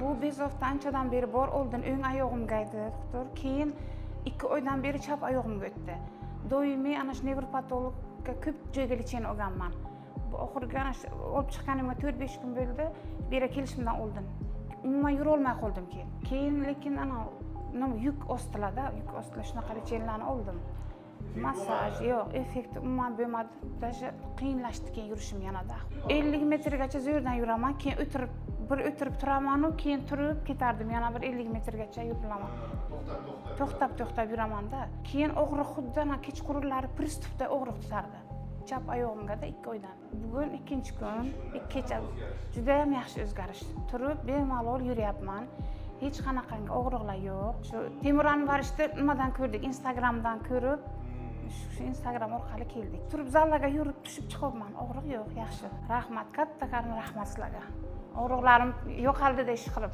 Bu bezovta anchadan beri bor, oldin o'ng oyog'imga aytdi doktor, keyin 2 oydan beri chap oyog'imga o'tdi. Doimiy ana shu nevropatologga ko'p joyga lecheniya olganman. Bu oxirgi ana shu olib chiqqanimga 4-5 kun bo'ldi, bu yerga kelishimdan oldin. Umuman yura olmay qoldim keyin. Keyin lekin ana yuk ostilarda, yuk ostida shunaqa lecheniyalarni oldim. Massaj yo'q, effekti umuman bo'lmadi. Даже qiyinlashdi keyin yurishim yanada. 50 metrgacha zo'rdan yuraman, keyin o'tirib turaman, keyin turib ketardim, yana bir 50 metrgacha yuraman. To'xtab yuraman-da. Keyin og'riq xuddi kechqurunlari pristupda og'riq tutardi. Chap oyog'imga-da 2 oydan. Bugun 2-kun, kecha juda ham yaxshi o'zgarish. Turib bemalol yuryapman. Hech qanaqangi og'riqlar yo'q. Shu Temur Anvarishni nimadan ko'rdik, Instagramdan ko'rib, shu Instagram orqali keldik. Turib zallarga yurib tushib chiqyapman. Og'riq yo'q, yaxshi. Rahmat, katta rahmat sizlarga. Og'riqlarim yo'qoldi deyish qilib.